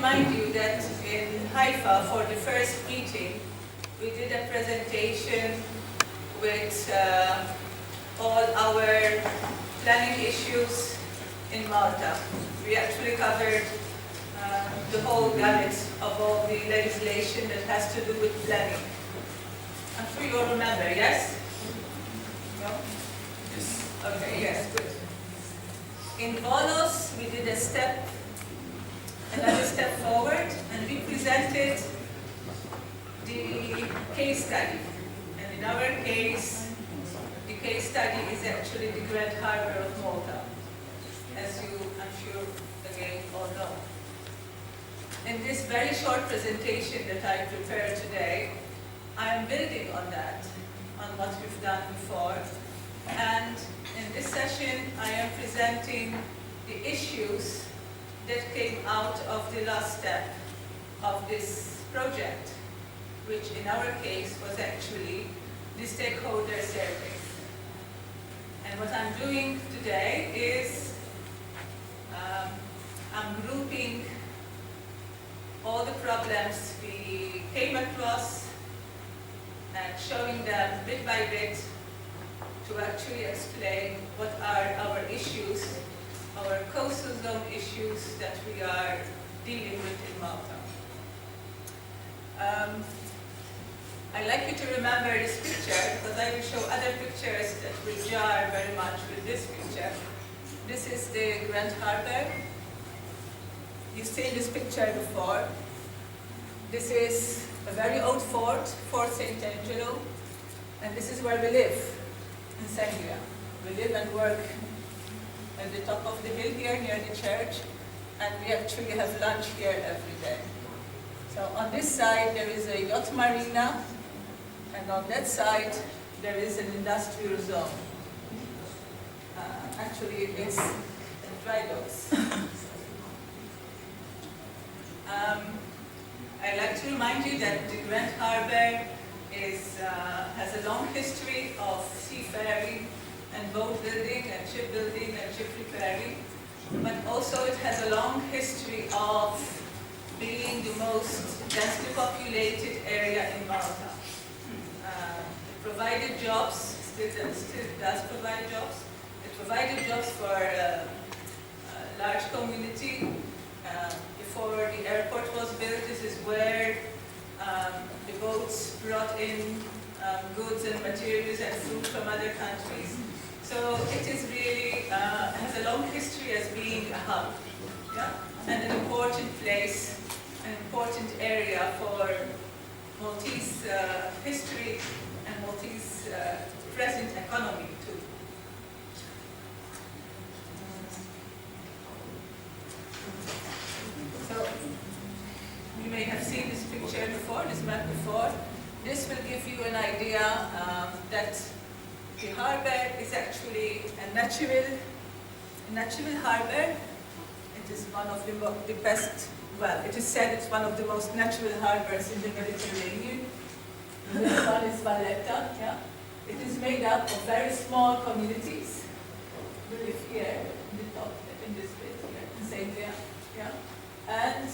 remind you that in Haifa, for the first meeting, we did a presentation with all our planning issues in Malta. We actually covered the whole gamut of all the legislation that has to do with planning. I'm sure you all remember, yes? No? Yes. Okay, yes, good. In Volos, we did another step forward, and we presented the case study. And in our case, the case study is actually the Grand Harbor of Malta, as you, I'm sure, again, all know. In this very short presentation that I prepared today, I am building on that, on what we've done before. And in this session, I am presenting the issues that came out of the last step of this project, which in our case was actually the stakeholder survey. And what I'm doing today is I'm grouping all the problems we came across and showing them bit by bit to actually explain what are our issues, our coastal zone issues that we are dealing with in Malta. I'd like you to remember this picture because I will show other pictures that will jar very much with this picture. This is the Grand Harbor. You've seen this picture before. This is a very old fort, Fort St. Angelo, and this is where we live, in Sangria. We live and work at the top of the hill here near the church, and we actually have lunch here every day. So on this side there is a yacht marina, and on that side there is an industrial zone. Actually it's dry docks. I'd like to remind you that the Grand Harbor has a long history of seafaring and boat building and shipbuilding and ship repairing, but also it has a long history of being the most densely populated area in Malta. It provided jobs, still does provide jobs. It provided jobs for a large community. Before the airport was built, this is where the boats brought in goods and materials and food from other countries. So it is really, has a long history as being a hub, yeah? And an important place, an important area for Maltese history and Maltese present economy too. So, you may have seen this picture before, this map before. This will give you an idea that the harbor is actually a natural harbor. It is one of the best, well, it is said it's one of the most natural harbors in the Mediterranean. This one is Valletta, yeah? It is made up of very small communities. We live here, in the top, in this bit here, in Sangria, yeah? And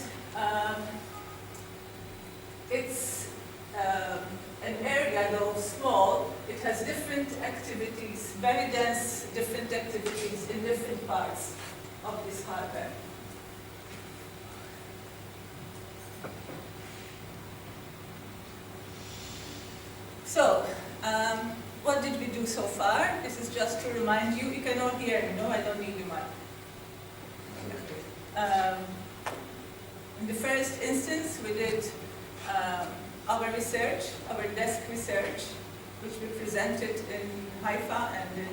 it's an area, though small, it has different activities, very dense different activities in different parts of this harbor. So, what did we do so far? This is just to remind you. You can all hear me, no? I don't need the mic. In the first instance, we did our research, our desk research, which we presented in Haifa and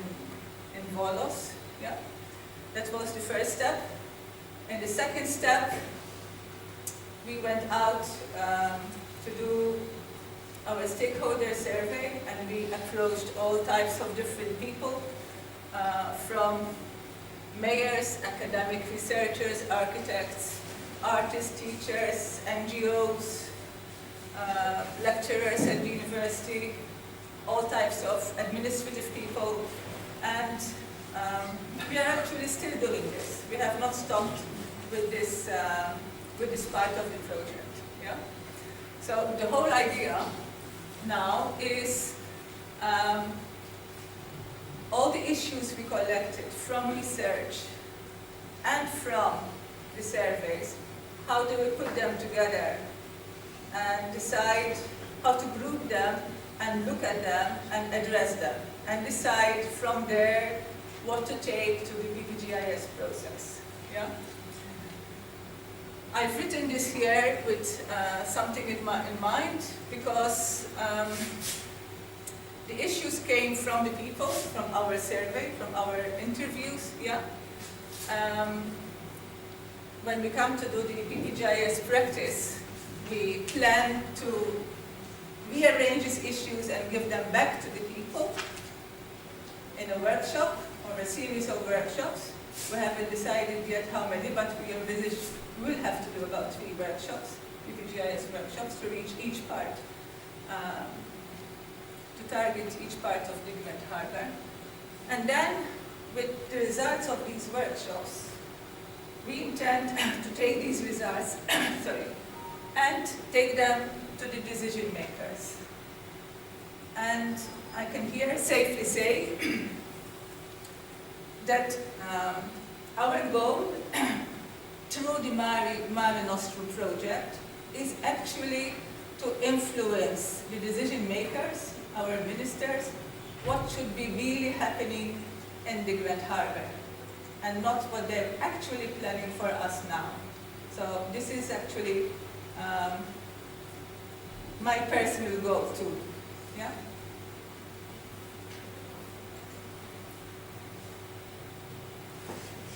in Volos. Yeah? That was the first step. In the second step, we went out to do our stakeholder survey, and we approached all types of different people, from mayors, academic researchers, architects, artists, teachers, NGOs, lecturers at the university, all types of administrative people, and we are actually still doing this. We have not stopped with this with this part of the project. Yeah? So the whole idea now is all the issues we collected from research and from the surveys, how do we put them together and decide how to group them and look at them and address them, and decide from there what to take to the PPGIS process. Yeah? I've written this here with something in mind, because the issues came from the people, from our survey, from our interviews. Yeah? When we come to do the PPGIS practice, we plan to rearrange these issues and give them back to the people in a workshop or a series of workshops. We haven't decided yet how many, but we envisage we'll have to do about 3 workshops, PPGIS workshops, to reach each part, to target each part of the Grand Harbor. And then, with the results of these workshops, we intend to take these results and take them to the decision makers. And I can here safely say that our goal through the Mare Nostrum project is actually to influence the decision makers, our ministers, what should be really happening in the Grand Harbor, and not what they're actually planning for us now. So this is actually my personal goal too. Yeah?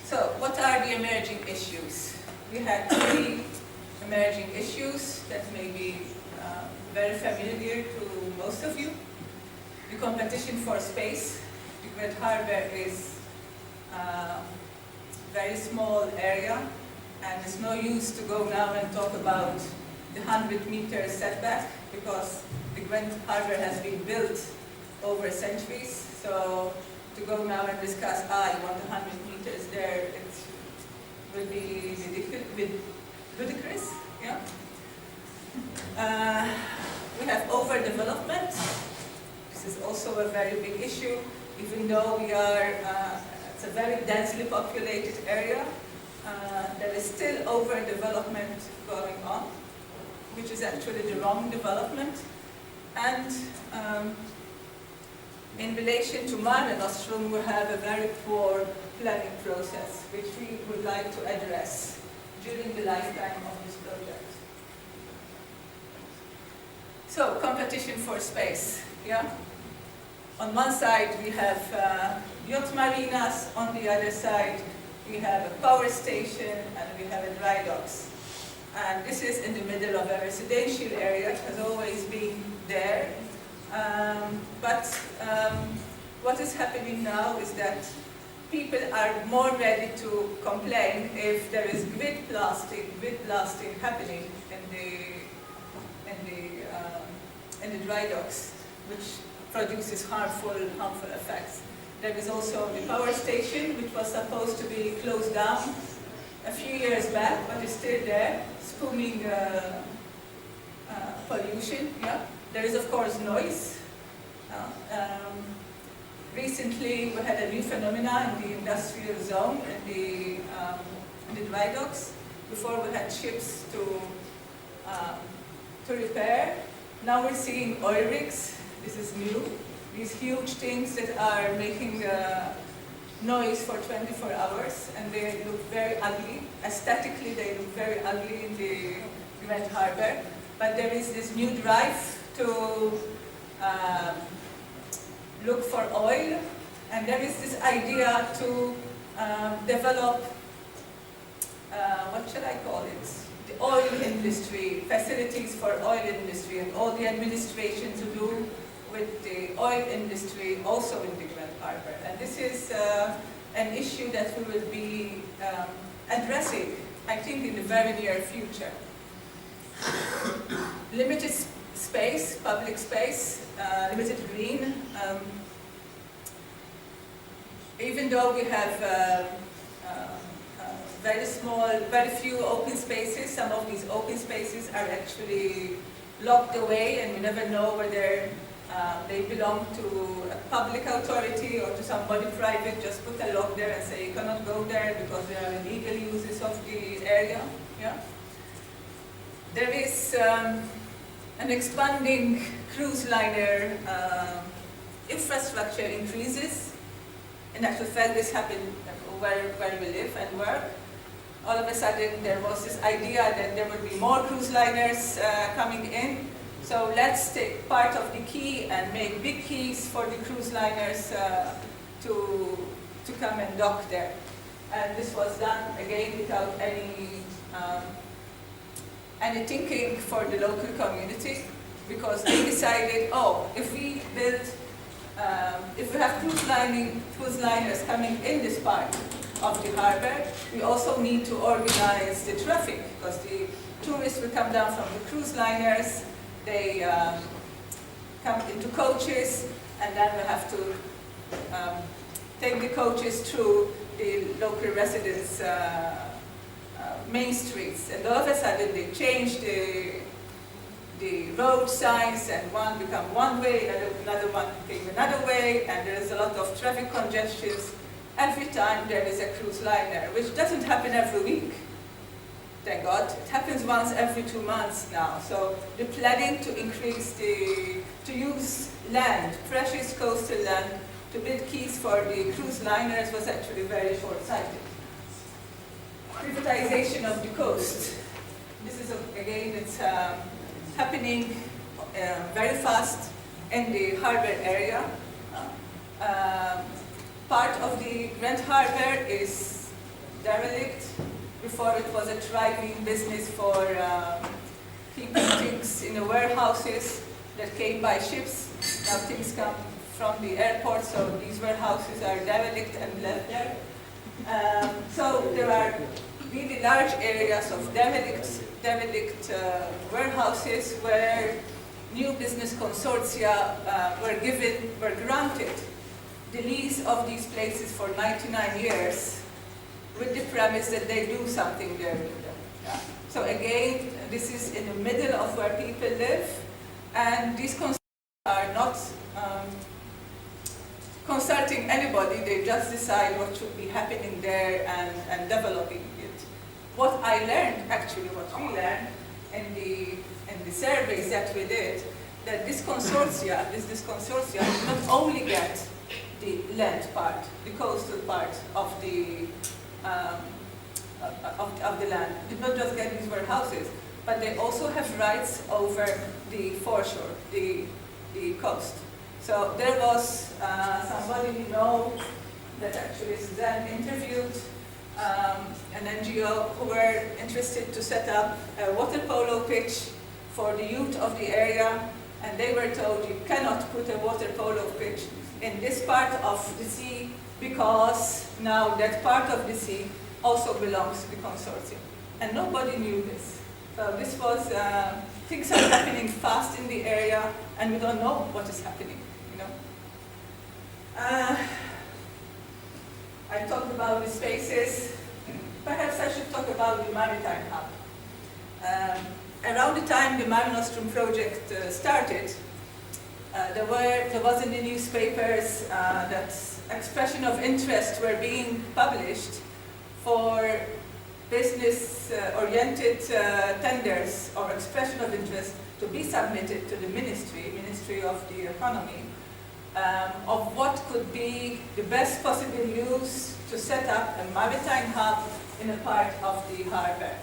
So what are the emerging issues? We had 3 emerging issues that may be very familiar to most of you. The competition for space. The Grand Harbor is a very small area, and it's no use to go now and talk about the 100-meter setback, because the Grand Harbor has been built over centuries. So to go now and discuss, you want 100 meters there, it will be ludicrous. Yeah? We have overdevelopment. This is also a very big issue, even though we are, it's a very densely populated area. There is still overdevelopment going on, which is actually the wrong development. And in relation to Mare Nostrum, we have a very poor planning process, which we would like to address during the lifetime of this project. So, competition for space. Yeah? On one side, we have yacht marinas. On the other side, we have a power station, and we have a dry docks. And this is in the middle of a residential area. It has always been there. But what is happening now is that people are more ready to complain if there is grid blasting happening in the dry docks, which produces harmful effects. There is also the power station, which was supposed to be closed down a few years back, but is still there, spewing pollution. Yeah? There is, of course, noise. Recently, we had a new phenomena in the industrial zone, in the dry docks. Before, we had ships to repair. Now we're seeing oil rigs. This is new. These huge things that are making noise for 24 hours, and they look very ugly. Aesthetically, they look very ugly in the Grand Harbor. But there is this new drive to look for oil, and there is this idea to develop, what shall I call it? The oil industry, facilities for oil industry, and all the administration to do with the oil industry also in the Grand Harbor. And this is an issue that we will be addressing, I think, in the very near future. Limited space, public space, limited green. Even though we have very small, very few open spaces. Some of these open spaces are actually locked away, and you never know whether they belong to a public authority or to somebody private. Just put a lock there and say you cannot go there because there are illegal uses of the area. Yeah. There is an expanding cruise liner infrastructure increases. In actual fact, this happened where we live and work. All of a sudden, there was this idea that there would be more cruise liners coming in. So let's take part of the key and make big keys for the cruise liners to come and dock there. And this was done, again, without any thinking for the local community, because they decided, oh, if we build, if we have cruise liners coming in this part of the harbor, we also need to organize the traffic, because the tourists will come down from the cruise liners, they come into coaches, and then we have to take the coaches through the local residents' main streets. And all of a sudden they changed the road signs, and one became one way, another one became another way, and there is a lot of traffic congestions every time there is a cruise liner, which doesn't happen every week. Thank God. It happens once every 2 months now. So the planning to increase to use land, precious coastal land, to build quays for the cruise liners was actually very short-sighted. Privatization of the coast. This is, again, it's happening very fast in the harbor area. Part of the Grand Harbor is derelict. Before it was a thriving business for keeping things in the warehouses that came by ships. Now things come from the airport, so these warehouses are derelict and left there. So there are really large areas of derelict warehouses where new business consortia were granted the lease of these places for 99 years with the premise that they do something there with them. Yeah. So again, this is in the middle of where people live, and these consortia are not consulting anybody, they just decide what should be happening there and developing it. What I learned, actually what we learned in the surveys that we did, that this consortia did not only get the land part, the coastal part of the land, did not just get these warehouses, but they also have rights over the foreshore, the coast. So there was somebody we know that actually Suzanne interviewed an NGO who were interested to set up a water polo pitch for the youth of the area, and they were told you cannot put a water polo pitch in this part of the sea because now that part of the sea also belongs to the consortium. And nobody knew this. So this was, things are happening fast in the area, and we don't know what is happening, you know. I talked about the spaces. Perhaps I should talk about the maritime hub. Around the time the Mare Nostrum project started, there was in the newspapers that expression of interest were being published for business-oriented tenders or expression of interest to be submitted to the Ministry of the Economy, of what could be the best possible use to set up a maritime hub in a part of the harbor.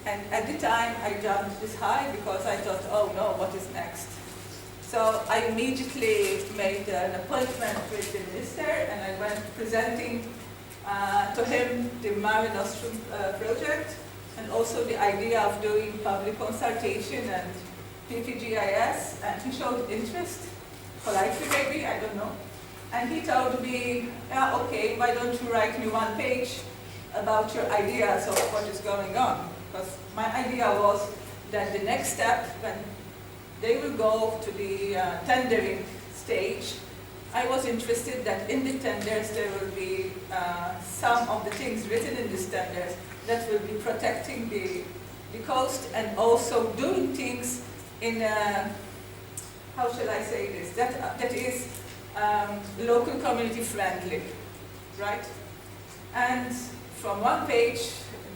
And at the time, I jumped this high because I thought, oh no, what is next? So I immediately made an appointment with the minister, and I went presenting to him the Mare Nostrum project, and also the idea of doing public consultation and PPGIS, and he showed interest, politely maybe, I don't know. And he told me, yeah, okay, why don't you write me one page about your ideas of what is going on? Because my idea was that the next step, when they will go to the tendering stage, I was interested that in the tenders there will be some of the things written in these tenders that will be protecting the coast and also doing things in a, how shall I say this, that is local community friendly, right? And from one page,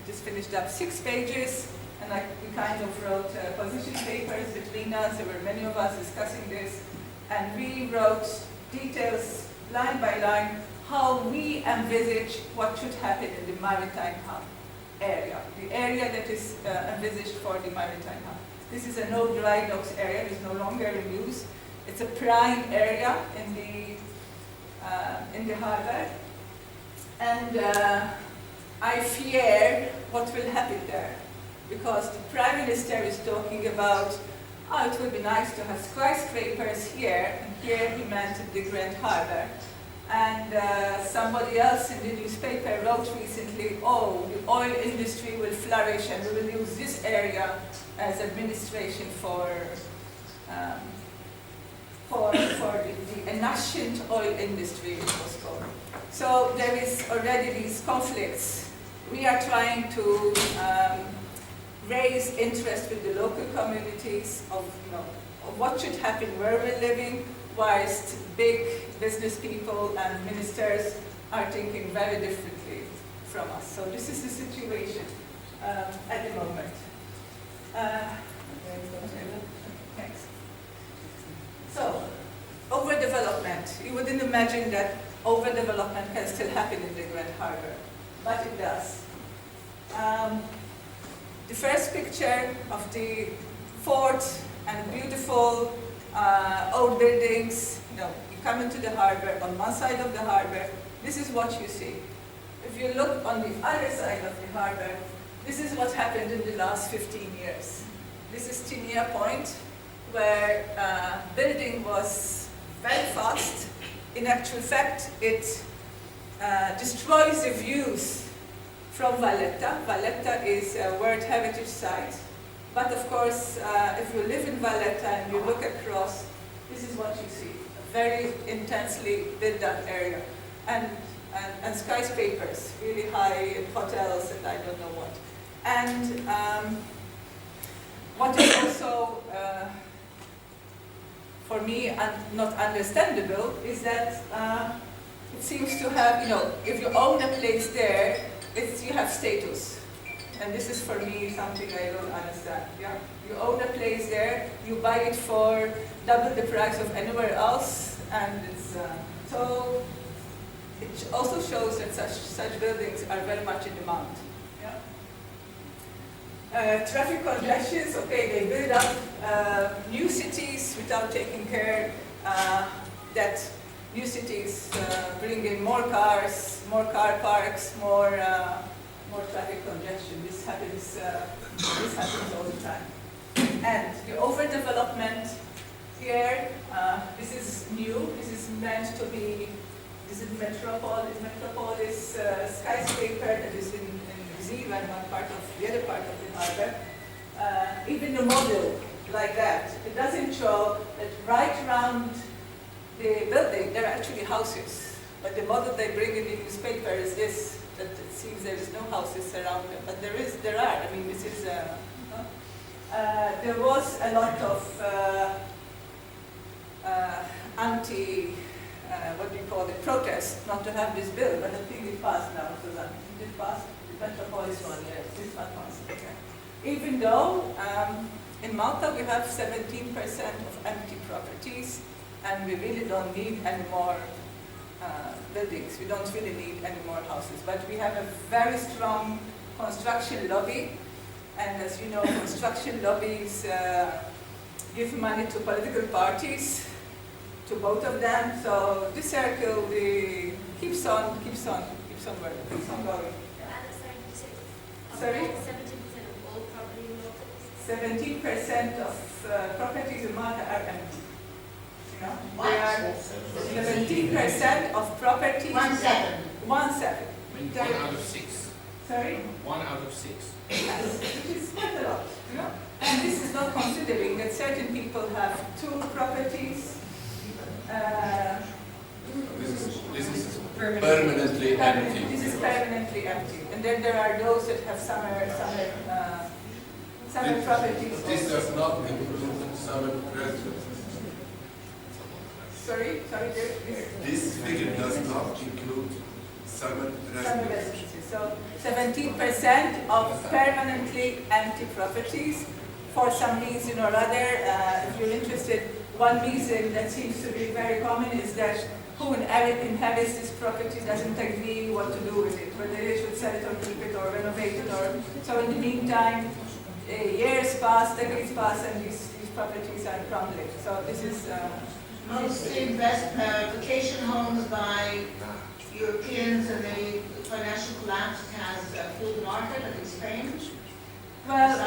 just finished up 6 pages, and we kind of wrote position papers between us. There were many of us discussing this, and we wrote details line by line how we envisage what should happen in the maritime hub area, the area that is envisaged for the maritime hub. This is a no dry docks area, it is no longer in use. It's a prime area in the harbor, and I fear what will happen there, because the Prime Minister is talking about, oh, it would be nice to have skyscrapers here, and here he meant the Grand Harbor. And somebody else in the newspaper wrote recently, oh, the oil industry will flourish and we will use this area as administration for the nascent oil industry, it was called. So there is already these conflicts. We are trying to raise interest with the local communities of what should happen where we're living, whilst big business people and ministers are thinking very differently from us. So this is the situation at the moment. Thanks. So, overdevelopment. You wouldn't imagine that overdevelopment can still happen in the Grand Harbor, but it does. The first picture of the fort and beautiful old buildings, you come into the harbor, on one side of the harbor, this is what you see. If you look on the other side of the harbor, this is what happened in the last 15 years. This is Tinia Point, where building was very fast. In actual fact, it destroys the views from Valletta. Valletta is a World Heritage Site. But of course, if you live in Valletta and you look across, this is what you see. A very intensely built up area. And skyscrapers, really high, and hotels, and I don't know what. And what is also, for me, not understandable, is that it seems to have, if you own a place there, you have status. And this is for me something I don't understand. Yeah? You own a place there, you buy it for double the price of anywhere else, and it's so it also shows that such buildings are very much in demand. Yeah? Traffic congestions, okay, they build up new cities without taking care that new cities bring in more cars, more car parks, more traffic congestion. This happens all the time. And the overdevelopment here, this is new. This is meant to be. This is Metropolis skyscraper that is in Ziva, one part of the other part of the harbor. Even the model like that, it doesn't show that right around the building there are actually houses. But the model they bring in the newspaper is this. That it seems there is no houses around them, but there are. I mean, this is. There was a lot of what do you call it, protest not to have this bill, but I think it passed now. So that it passed. The Metropolis one, yes, this one passed. Okay. Even though in Malta we have 17% of empty properties, and we really don't need any more. Buildings. We don't really need any more houses, but we have a very strong construction lobby, and as you know, construction lobbies give money to political parties, to both of them. So this circle keeps on going. Sorry? 17% of all property in Malta? 17% of properties in Malta are empty. What? There are 17% of properties. 1/7. 1/7. 1 out of 6. Sorry? 1 out of 6. Yes, which is quite a lot. And this is not considering that certain people have 2 properties. This is permanently empty. This is permanently empty. And then there are those that have summer properties. This does not include summer residences. Sorry, This figure does not include summer summer residences. residences. So 17% of permanently empty properties for some reason or other. If you're interested, one reason that seems to be very common is that who inhabits this property doesn't agree what to do with it, whether they should sell it or keep it or renovate it. So in the meantime, years pass, decades pass, and these properties are crumbling. So this is Mostly vacation homes by Europeans, and the financial collapse has fueled the market, and it's Spain. well,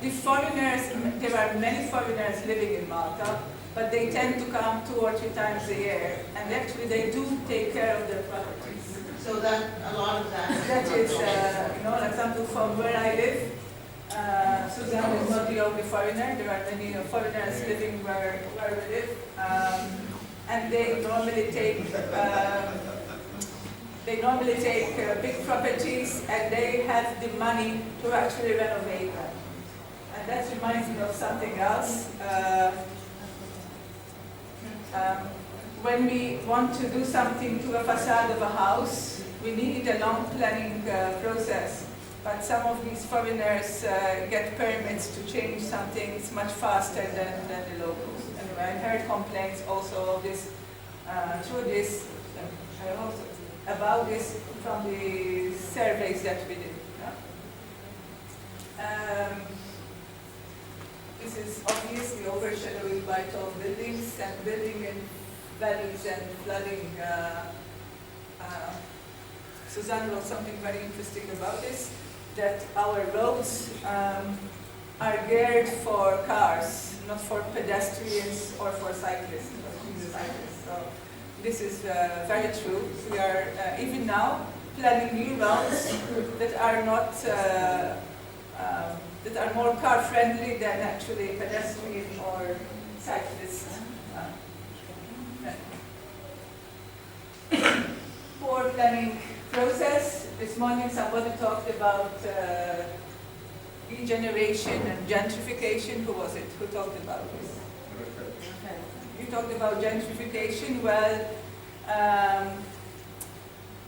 the foreigners. There are many foreigners living in Malta, but they tend to come 2 or 3 times a year, and actually they do take care of their properties. So that a lot of that. That is, for example, from where I live, Suzanne is not the only foreigner. There are many foreigners living where we live, and they normally take big properties, and they have the money to actually renovate them. And that reminds me of something else. When we want to do something to a facade of a house, we need a long planning process. But some of these foreigners get permits to change some things much faster than the locals. Anyway, I heard complaints also of this, about this from the surveys that we did. This is obviously overshadowed by tall buildings and building in valleys and flooding. Suzanne wrote something very interesting about this, that our roads are geared for cars, not for pedestrians or for cyclists. So this is very true. We are even now planning new routes that are not that are more car friendly than actually pedestrian or cyclist. Poor planning process. This morning somebody talked about regeneration and gentrification. Who was it? Who talked about this? You talked about gentrification. Well,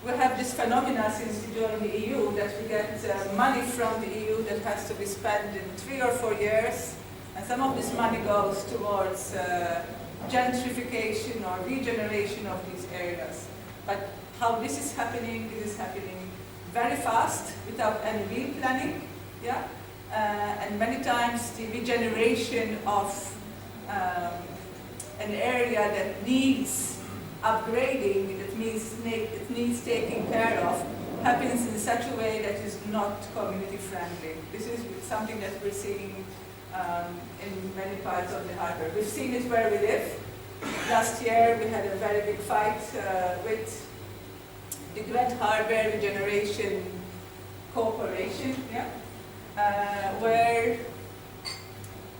we have this phenomena since we joined the EU that we get money from the EU that has to be spent in 3 or 4 years, and some of this money goes towards gentrification or regeneration of these areas. But how this is happening very fast without any real planning, and many times the regeneration of an area that needs upgrading, it needs taking care of, happens in such a way that is not community friendly. This is something that we're seeing in many parts of the harbor. We've seen it where we live. Last year we had a very big fight with the Grand Harbor Regeneration Corporation, where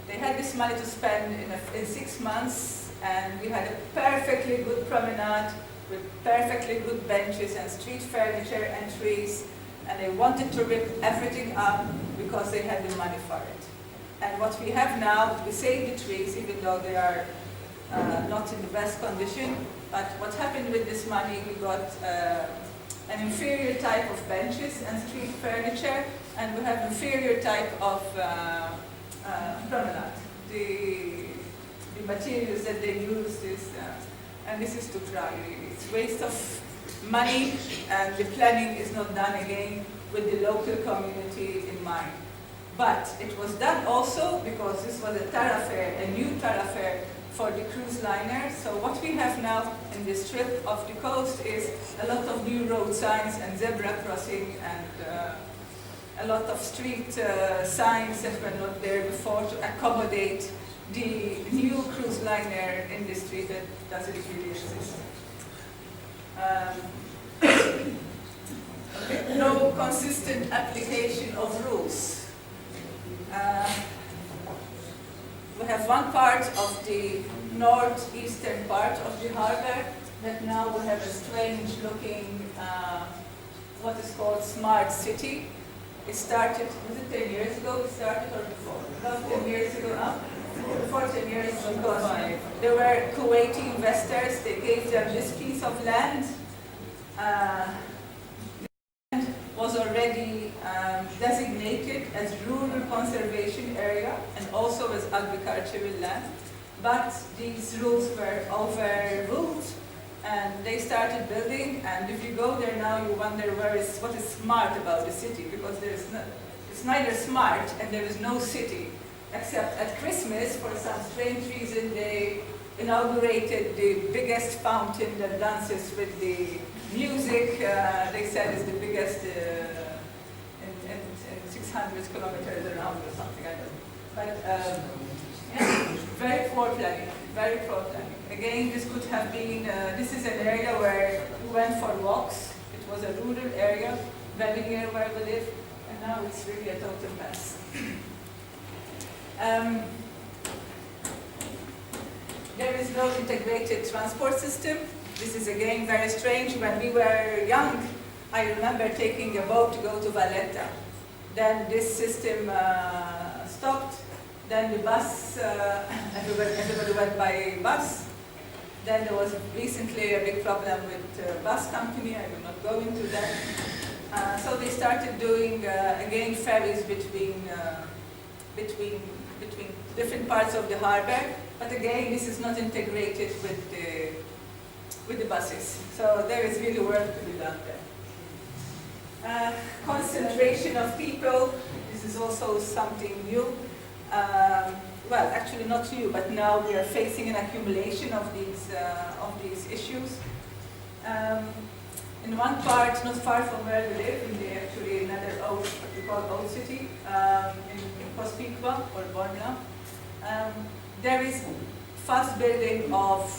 they had this money to spend in 6 months, and we had a perfectly good promenade with perfectly good benches and street furniture and trees, and they wanted to rip everything up because they had the money for it. And what we have now, we save the trees even though they are not in the best condition, but what happened with this money, we got an inferior type of benches and street furniture, and we have inferior type of promenade. The materials that they use is, and this is to cry really. It's waste of money, and the planning is not done again with the local community in mind. But it was done also because this was a new thoroughfare for the cruise liner. So what we have now in this strip of the coast is a lot of new road signs and zebra crossing and a lot of street signs that were not there before to accommodate the new cruise liner industry that doesn't really exist. No consistent application of rules. We have one part of the northeastern part of the harbor that now we have a strange looking what is called smart city. It started, was it 10 years ago it started or before? About 10 years ago, huh? Before 10 years ago, there were Kuwaiti investors, they gave them this piece of land. Was already designated as rural conservation area and also as agricultural land. But these rules were overruled and they started building, and if you go there now you wonder what is smart about the city, because it's neither smart and there is no city, except at Christmas for some strange reason they inaugurated the biggest fountain that dances with the music. They said is the biggest in 600 kilometers around or something, I don't know. But yeah, very poor planning, very poor planning. Again, this could have been, this is an area where we went for walks. It was a rural area, very near where we live, and now it's really a total mess. There is no integrated transport system. This is again very strange. When we were young, I remember taking a boat to go to Valletta. Then this system stopped. Then the bus, everybody went by bus. Then there was recently a big problem with the bus company. I will not go into that. So they started doing again ferries between different parts of the harbor. But again, this is not integrated with the buses. So there is really work to be done there. Concentration of people. This is also something new. Well, actually not new, but now we are facing an accumulation of these issues. In one part, not far from where we live, in actually another old, what we call Old City, in Kospikwa or Bormla, there is fast building of,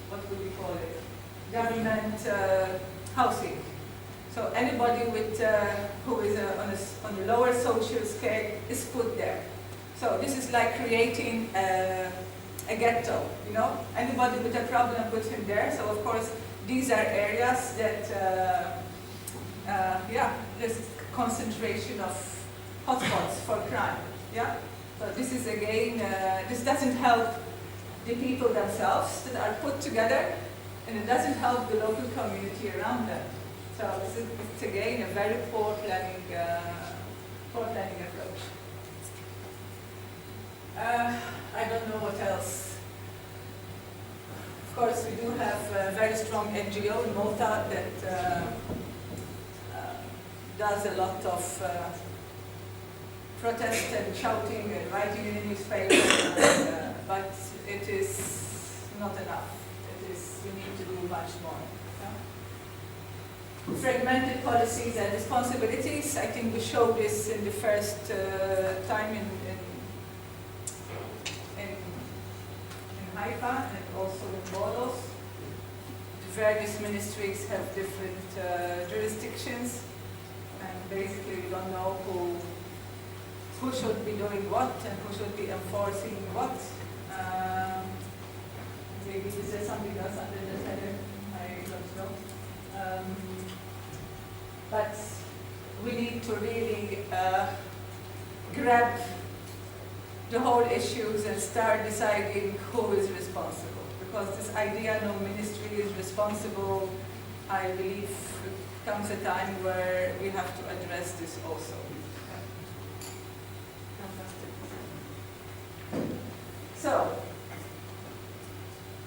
what would we call it, government housing. So anybody with, who is on a lower social scale is put there. So this is like creating a ghetto, you know? Anybody with a problem put him there. So of course, these are areas that, yeah, there's concentration of hotspots for crime, yeah? So this is again, this doesn't help the people themselves that are put together, and it doesn't help the local community around them. So it's again a very poor planning approach. I don't know what else. Of course, we do have a very strong NGO in Malta that does a lot of protest and shouting and writing in the newspaper, but it is not enough. We need to do much more. Yeah? Fragmented policies and responsibilities. I think we showed this in the first time in Haifa and also in Bolos. The various ministries have different jurisdictions, and basically we don't know who should be doing what and who should be enforcing what. Maybe this is something else under the header, I don't know. But we need to really grab the whole issues and start deciding who is responsible. Because this idea no ministry is responsible, I believe comes a time where we have to address this also. So,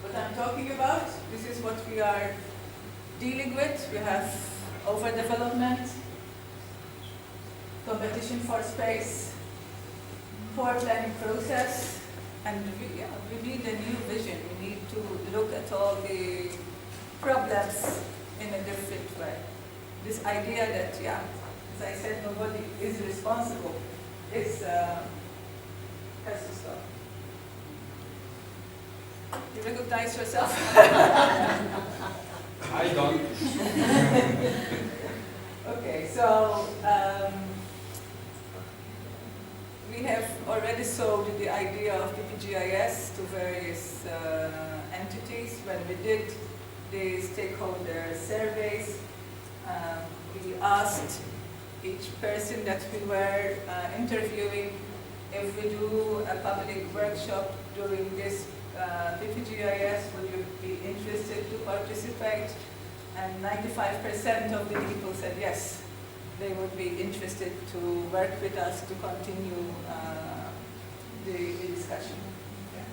what I'm talking about, this is what we are dealing with. We have overdevelopment, competition for space, poor planning process, and we need a new vision. We need to look at all the problems in a different way. This idea that, yeah, as I said, nobody is responsible, has to stop. You recognize yourself? I don't. Okay, so we have already sold the idea of PPGIS to various entities when we did the stakeholder surveys. We asked each person that we were interviewing if we do a public workshop during this PPGIS, would you be interested to participate? And 95% of the people said yes, they would be interested to work with us to continue the discussion. Yeah.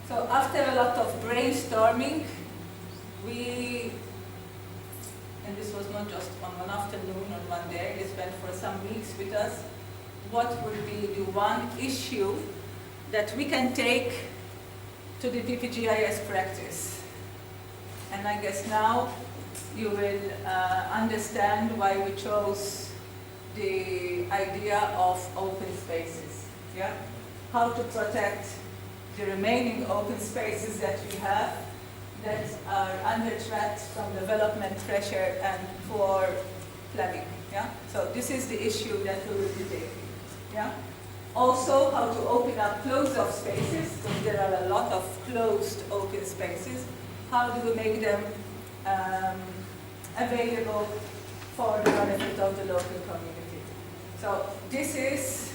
So after a lot of brainstorming, and this was not just on one afternoon or one day, this went for some weeks with us, what would be the one issue that we can take to the PPGIS practice. And I guess now you will understand why we chose the idea of open spaces. Yeah? How to protect the remaining open spaces that we have that are under threat from development pressure and poor planning. Yeah? So this is the issue that we will be taking. Yeah? Also, how to open up closed-off spaces, because there are a lot of closed open spaces. How do we make them available for the benefit of the local community? So this is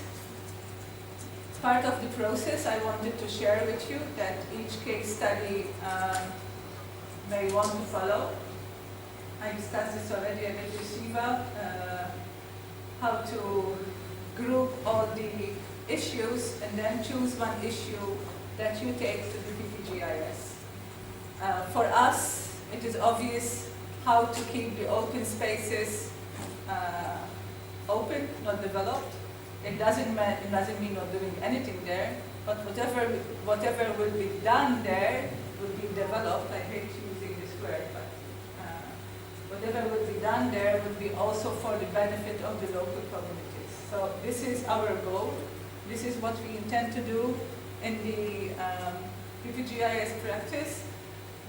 part of the process I wanted to share with you that each case study may want to follow. I discussed this already a bit with Shiva, how to group all the issues and then choose one issue that you take to the PPGIS. For us, it is obvious how to keep the open spaces open, not developed. It doesn't mean not doing anything there, but whatever will be done there will be developed. I hate using this word, but whatever will be done there will be also for the benefit of the local communities. So this is our goal. This is what we intend to do in the PPGIS practice.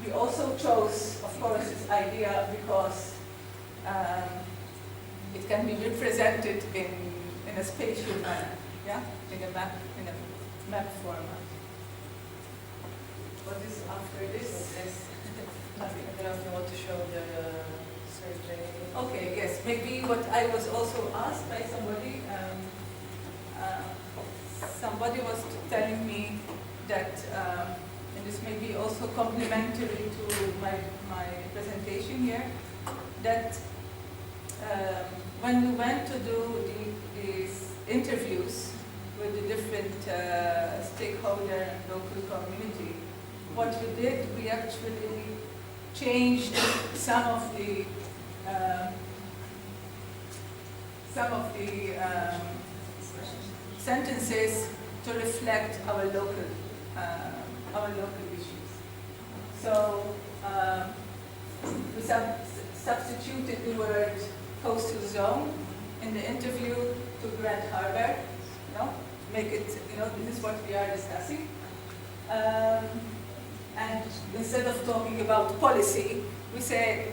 We also chose, of course, this idea because it can be represented in a spatial manner, yeah, in a map format. What is after this? I don't know if you want to show the survey. Okay, yes, maybe what I was also asked by somebody. Somebody was telling me that, and this may be also complementary to my presentation here, that when we went to do these interviews with the different stakeholder and local community, what we did, we actually changed some of the sentences to reflect our local issues. So we substituted the word coastal zone in the interview to Grand Harbor. Make it, this is what we are discussing. And instead of talking about policy, we said,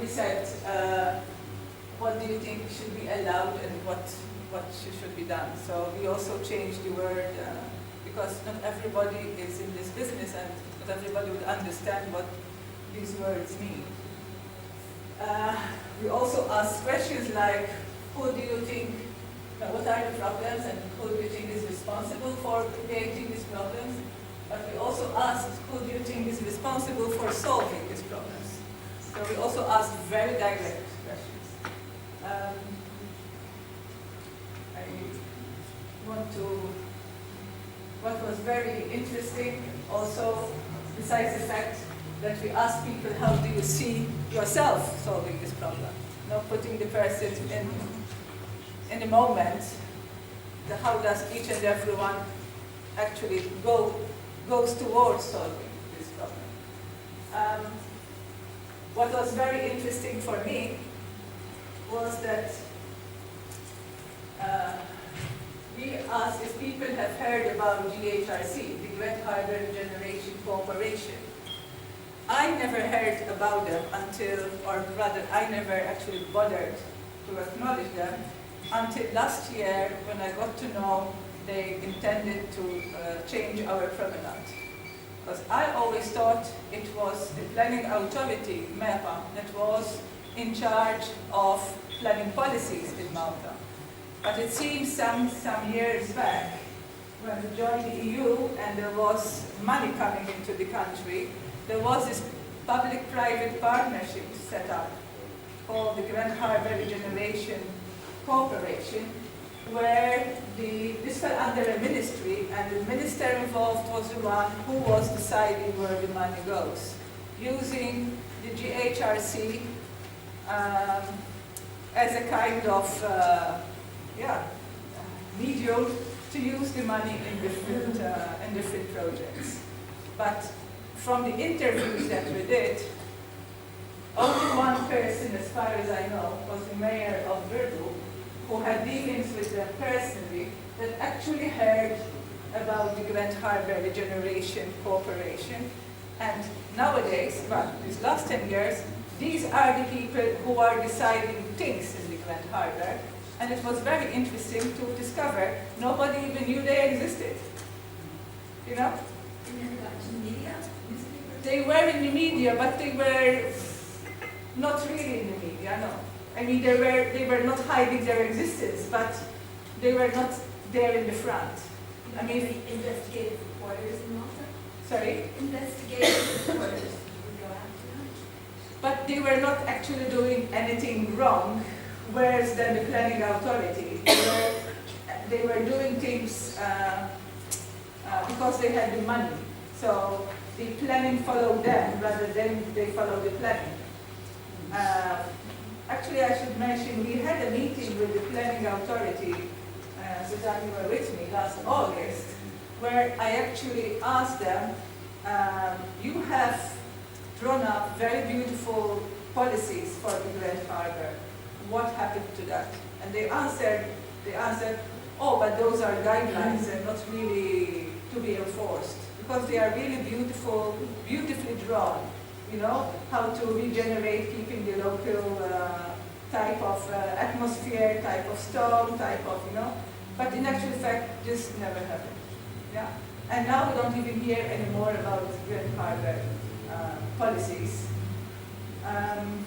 what do you think should be allowed and what should be done? So we also changed the word because not everybody is in this business and not everybody would understand what these words mean. We also asked questions like, who do you think, what are the problems and who do you think is responsible for creating these problems? But we also asked, who do you think is responsible for solving these problems? So we also asked very direct questions. What was very interesting also, besides the fact that we asked people, how do you see yourself solving this problem? Putting the person in the moment, how does each and every one actually goes towards solving this problem. What was very interesting for me was that we asked if people have heard about GHRC, the Great Harbor Regeneration Cooperation. I never heard about them until, or rather I never actually bothered to acknowledge them until last year when I got to know they intended to change our promenade. Because I always thought it was the planning authority, MEPA, that was in charge of planning policies in Malta. But it seems some years back, when we joined the EU and there was money coming into the country, there was this public-private partnership set up called the Grand Harbour Regeneration Corporation, where this fell under a ministry, and the minister involved was the one who was deciding where the money goes, using the GHRC as a kind of medium to use the money in different projects. But from the interviews that we did, only one person, as far as I know, was the mayor of Virgo, who had dealings with them personally, that actually heard about the Grand Harbour Regeneration Corporation. And nowadays, well, these last 10 years, these are the people who are deciding things in the Grand Harbour. And it was very interesting to discover nobody even knew they existed. You know? They were in the media, but they were not really in the media, no. I mean, they were not hiding their existence, but they were not there in the front. I mean, investigative reporters in Malta? sorry? Investigative reporters would go after them. But they were not actually doing anything wrong, whereas than the planning authority. They were doing things because they had the money. So the planning followed them rather than they followed the planning. Actually, I should mention, we had a meeting with the planning authority, Suzanne, you were with me last August, where I actually asked them, you have drawn up very beautiful policies for the Grand Harbour. What happened to that? And they answered, oh, but those are guidelines and not really to be enforced, because they are really beautifully drawn. You know, how to regenerate, keeping the local type of atmosphere, type of storm, type of, you know. But in actual fact, this never happened. Yeah? And now we don't even hear anymore about Grand Harbour policies. And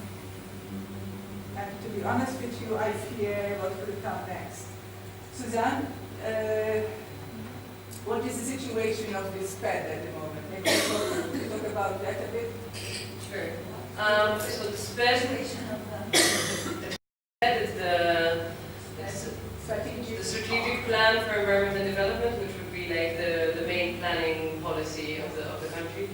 to be honest with you, I fear what will come next. Suzanne, what is the situation of this SPED at the moment? Maybe you talk about that a bit. Sure. So the SPED is the strategic plan for environmental development, which would be like the main planning policy of the country.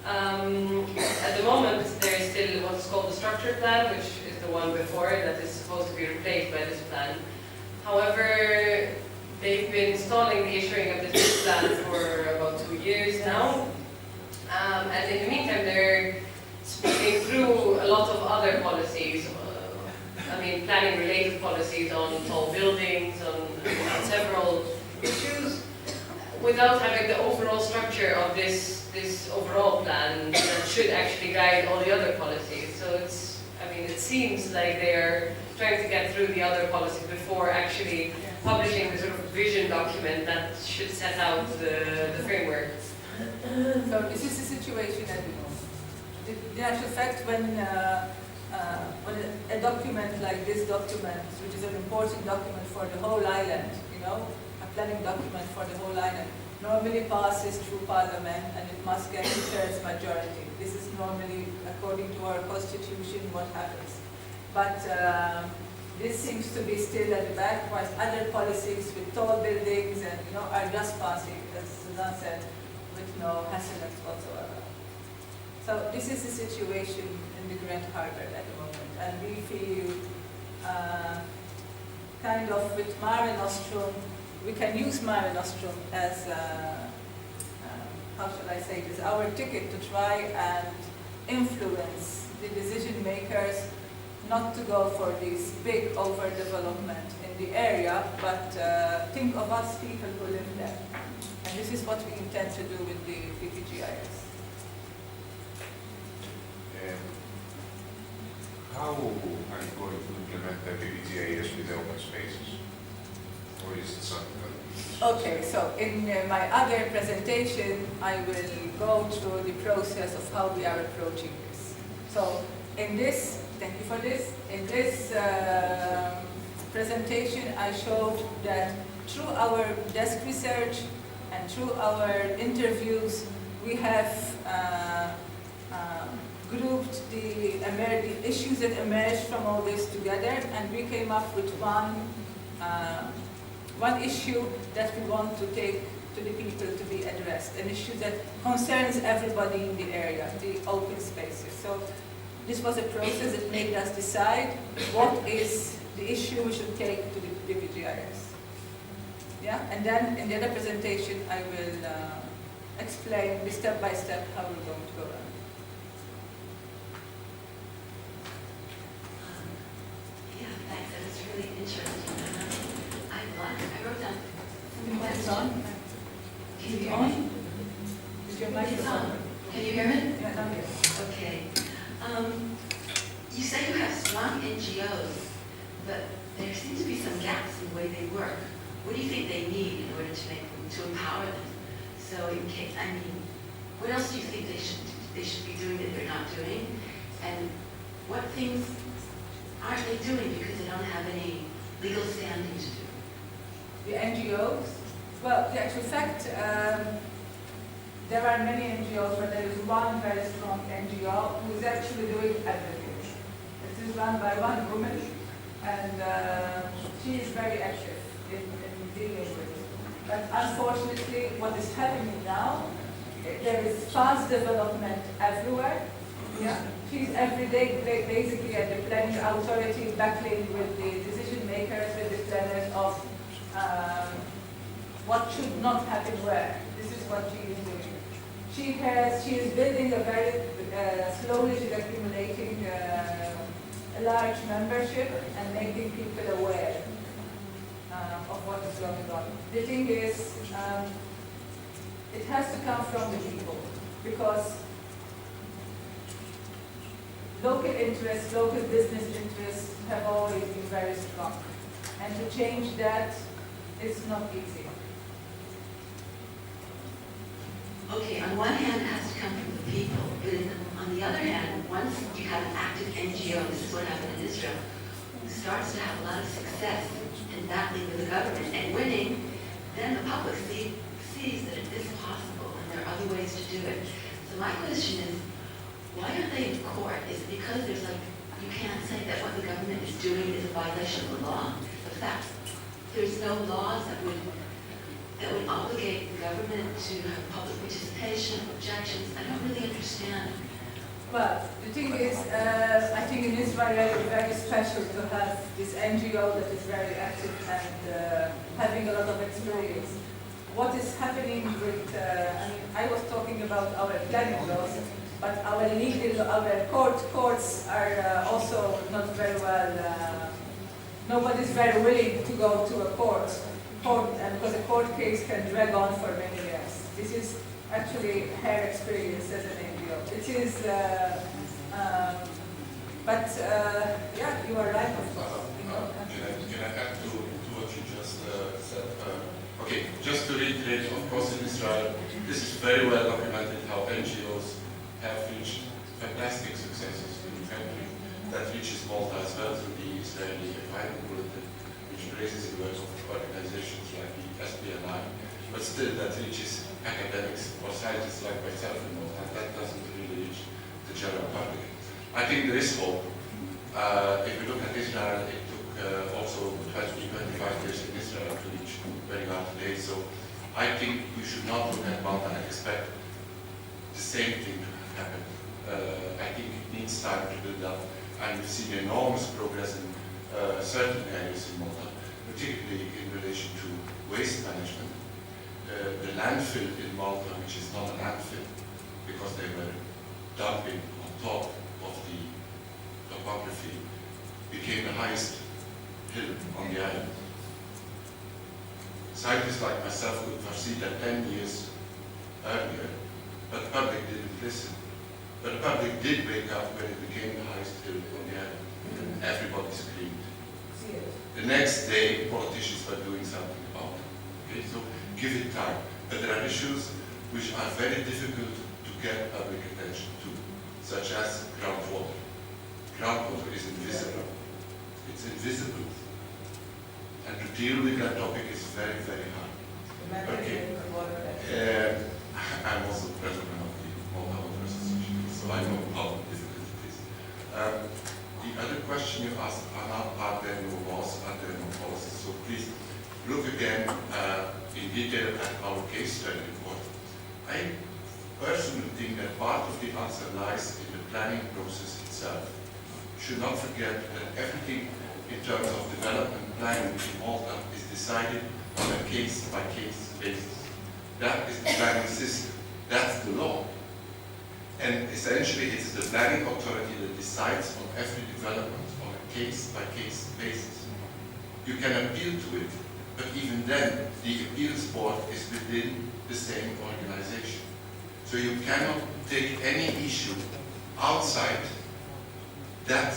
At the moment, there is still what's called the structure plan, which is the one before that is supposed to be replaced by this plan. However, they've been stalling the issuing of this plan for about 2 years now. And in the meantime, they're speaking through a lot of other policies. Planning-related policies on tall buildings, on several issues, without having the overall structure of this overall plan that should actually guide all the other policies. So it seems like they're trying to get through the other policies before actually publishing the sort of vision document that should set out the framework. So this is the situation at the moment. In actual fact, when a document like this document, which is an important document for the whole island, you know, a planning document for the whole island, normally passes through Parliament and it must get a two-thirds majority. This is normally, according to our constitution, what happens. But this seems to be still at the back, whilst other policies with tall buildings and, you know, are just passing, as Suzanne said, with no hassle whatsoever. So this is the situation in the Grand Harbour at the moment, and we feel kind of with Mare Nostrum, we can use Mare Nostrum as, how shall I say this, our ticket to try and influence the decision makers not to go for this big overdevelopment in the area, but think of us people who live there. And this is what we intend to do with the PPGIS. How are you going to implement the PPGIS with the open spaces? Or is it something? Okay, so in my other presentation, I will go through the process of how we are approaching this. So in this, thank you for this, in this presentation, I showed that through our desk research and through our interviews, we have grouped the issues that emerged from all this together, and we came up with one issue that we want to take to the people to be addressed, an issue that concerns everybody in the area, the open spaces. So this was a process that made us decide what is the issue we should take to the PPGIS. Yeah, and then in the other presentation, I will explain the step by step how we're going to go around. Yeah, thanks. That was really interesting. I wrote down some It's questions. on? Can you hear On? me? Is your It's microphone? on. Can you hear me? Yeah, now yes. Okay. You say you have strong NGOs, but there seem to be some gaps in the way they work. What do you think they need in order to empower them? So in case, I mean, what else do you think they should be doing that they're not doing? And what things aren't they doing because they don't have any legal standing to do? The NGOs? Well, the actual fact, there are many NGOs, but there is one very strong NGO who is actually doing everything. This is run by one woman, and she is very active in dealing with it. But unfortunately, what is happening now, there is fast development everywhere. Yeah, she's every day basically at the planning authority battling with the decision makers, with the planners of what should not happen where. This is what she is doing. She is building a very slowly she's accumulating a large membership and making people aware of what is going on. The thing is, it has to come from the people, because local interests, local business interests have always been very strong. And to change that is not easy. Okay, on one hand, it has to come from the people, but on the other hand, once you have an active NGO, this is what happened in Israel, who starts to have a lot of success in battling with the government and winning, then the public sees that it is possible and there are other ways to do it. So my question is, why are they in court? Is it because there's like, you can't say that what the government is doing is a violation of the law? The fact there's no laws that would obligate the government to have public participation, objections. I don't really understand. Well, the thing is, I think in Israel it's very special to have this NGO that is very active and having a lot of experience. What is happening with, I was talking about our planning laws, but our courts are also not very well, nobody's very willing to go to a court, and because a court case can drag on for many years. This is actually her experience as an NGO. It is, yeah, you are right, of course. Can I add to what you just said? Okay, just to reiterate, of course, in Israel, this is very well documented how NGOs have reached fantastic successes in the country. That reaches Malta as well through the Israeli Economic Bulletin, which praises the work of organizations like the SPNI, but still that reaches academics or scientists like myself in Malta, and that doesn't really reach the general public. I think there is hope. If we look at Israel, it took also 25 years in Israel to reach where you are today, so I think we should not look at Malta and expect the same thing to happen. I think it needs time to build up, and we've seen enormous progress in certain areas in Malta, particularly in relation to waste management. The landfill in Malta, which is not a landfill because they were dumping on top of the topography, became the highest hill on the island. Scientists like myself could foresee that 10 years earlier, but the public didn't listen. But the public did wake up when it became the highest hill on the island, and everybody screamed. The next day, politicians are doing something about it. Okay, so give it time. But there are issues which are very difficult to get public attention to, such as groundwater. Groundwater is invisible. It's invisible. And to deal with that topic is very, very hard. Okay. I'm also president of the Malta Water Association, so I know how difficult it is. The other question you asked, are there no laws, are there no policies? So please look again in detail at our case study report. I personally think that part of the answer lies in the planning process itself. You should not forget that everything in terms of development planning in Malta is decided on a case-by-case basis. That is the planning system. That's the law. And essentially, it's the planning authority that decides on every development on a case-by-case basis. You can appeal to it, but even then, the appeals board is within the same organization. So you cannot take any issue outside that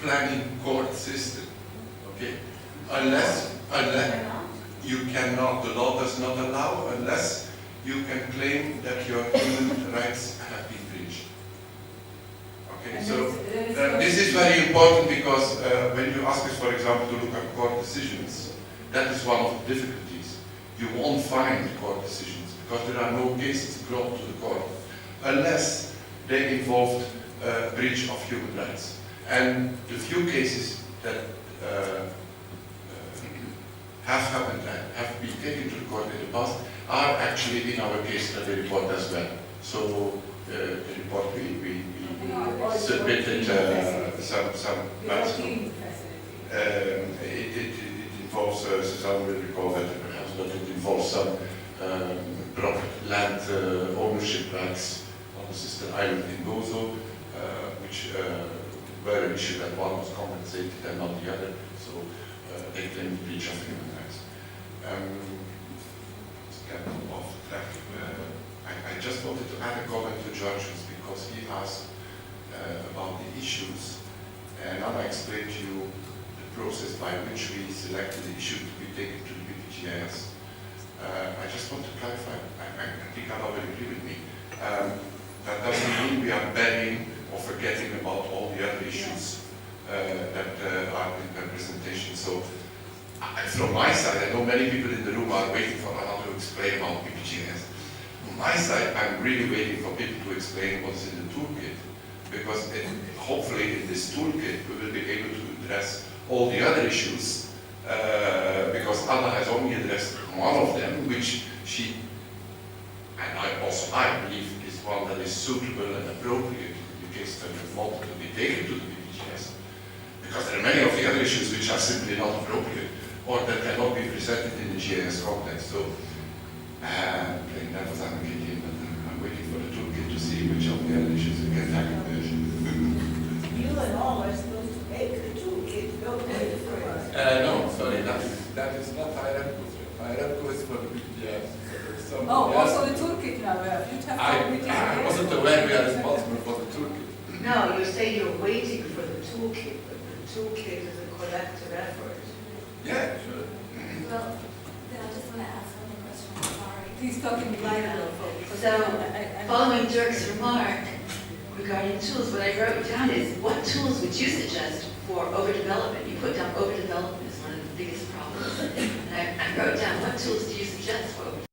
planning court system, okay? Unless you cannot, the law does not allow, unless you can claim that your human rights have been breached. Okay, so this is very important because when you ask us, for example, to look at court decisions, that is one of the difficulties. You won't find court decisions because there are no cases brought to the court unless they involved breach of human rights. And the few cases that have happened and have been taken to the court in the past are actually in our case study report as well. So the report we submitted some maximum. It involves, Suzanne will recall that perhaps, but it involves some land ownership rights on the sister island in Gozo, which were an issue that one was compensated and not the other. So they claimed breach of human rights. Off track. I just wanted to add a comment to George's because he asked about the issues, and Anna explained to you the process by which we selected the issue to be taken to the PPGIS. I just want to clarify, I think Anna will agree with me, that doesn't mean we are burying or forgetting about all the other issues that are in the presentation. So from my side, I know many people in the room are waiting for Anna to explain about PPGIS. From my side, I'm really waiting for people to explain what's in the toolkit, because hopefully in this toolkit we will be able to address all the other issues, because Anna has only addressed one of them, which she, and I believe is one that is suitable and appropriate in the case study of Malta to be taken to the PPGIS. Because there are many of the other issues which are simply not appropriate or that cannot be presented in the GIS context. So, playing that was advocating, but I'm waiting for the toolkit to see which of the other issues we can tackle. You and all are supposed to make the toolkit, don't make it for us. No, sorry, that is not IRMCo. IRMCo is for the PPGIS. Oh, also the toolkit now, you have I wasn't aware we are responsible for the toolkit. No, you're saying you're waiting for the toolkit, but the toolkit is a collective effort. Yeah, sure. Well, then I just want to ask one more question, I'm sorry. He's talking louder, folks. So, following Dirk's remark regarding tools, what I wrote down is, what tools would you suggest for overdevelopment? You put down overdevelopment as one of the biggest problems. And I wrote down, what tools do you suggest for